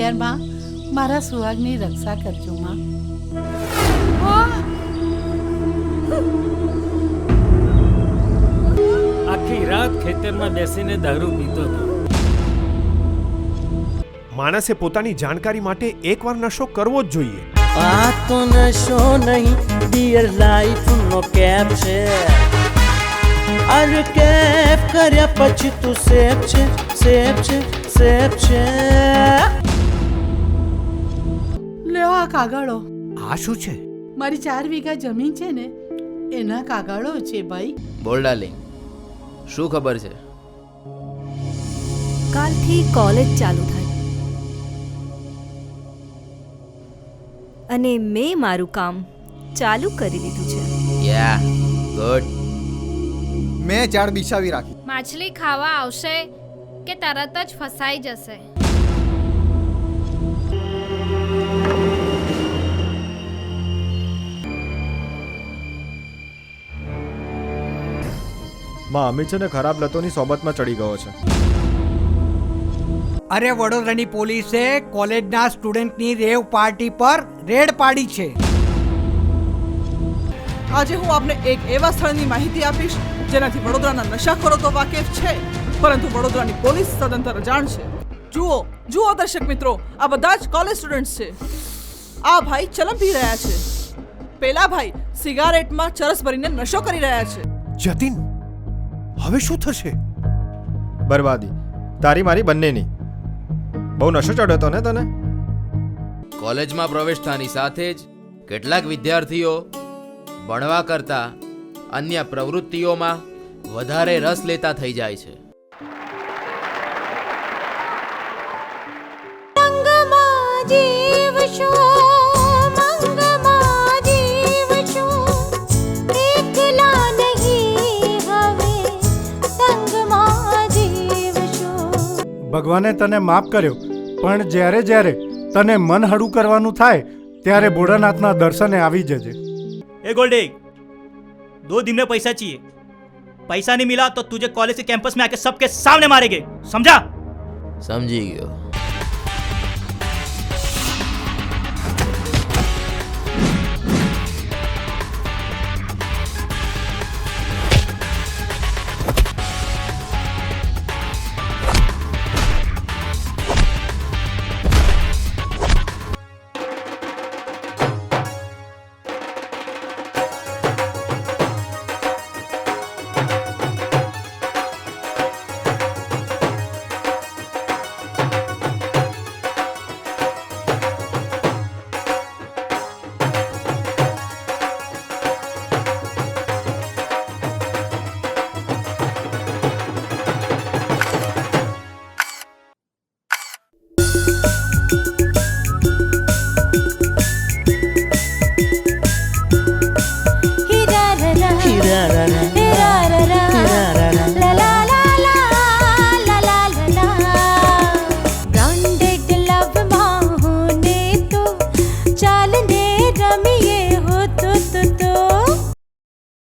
પિયર માં મારા સુહાગની રક્ષા કરજો માં. આખી રાત ખેતરમાં બેસીને દારૂ પીતો હતો. માણસે પોતાની જાણકારી માટે એકવાર નશો કરવો જ જોઈએ. આ તો નશો નહીં ડિયર લાઈફ નો કેપ છે. અરે કેપ કર્યા પછી તું સેફ છે, સેફ છે, સેફ છે. લ્યો આ કાગળો. આ શું છે? મારી 4 વીઘા જમીન છે ને એના કાગળો છે ભાઈ. બોલ ડાર્લિંગ, શું ખબર છે? કાલથી કોલેજ ચાલુ થાય અને મેં મારું કામ ચાલુ કરી દીધું છે. યા ગુડ. મેં ઝાડ બિછાવી રાખી. માછલી ખાવા આવશે કે તરત જ ફસાઈ જશે? માં અમિત છે ને ખરાબ લતોની સોબતમાં ચડી ગયો છે. અરે વડોદરાની પોલીસે કોલેજના સ્ટુડન્ટની રેવ પાર્ટી પર રેડ પાડી છે. આજે હું આપને એક એવા સ્થળની માહિતી આપીશ જેનાથી વડોદરાના નશાખોરો તો વાકેફ છે, પરંતુ વડોદરાની પોલીસ સદંતર અજાણ છે. જુઓ જુઓ દર્શક મિત્રો, આ બધા જ કોલેજ સ્ટુડન્ટ્સ છે. આ ભાઈ ચલમ પી રહ્યા છે, પેલા ભાઈ સિગારેટમાં ચરસ ભરીને નશો કરી રહ્યા છે. જતીન, હવે શું થશે? બરબાદી તારી મારી બંનેની. બહુ નશો ચડ્યો હતો ને તને? કોલેજમાં પ્રવેશ થતાની સાથે જ કેટલાક વિદ્યાર્થીઓ ભણવા કરતા અન્ય પ્રવૃત્તિઓમાં વધારે રસ લેતા થઈ જાય છે. ભગવાને તને માફ કર્યો, પણ જ્યારે જ્યારે તને મન હળું કરવાનું થાય ત્યારે ભોળાનાથના દર્શને આવી જજે. ए गोल्डे, 2 दिन में पैसा चाहिए. पैसा नहीं मिला तो तुझे कॉलेज के कैंपस में आके सबके सामने मारेंगे, समझा? સમજી ગયો.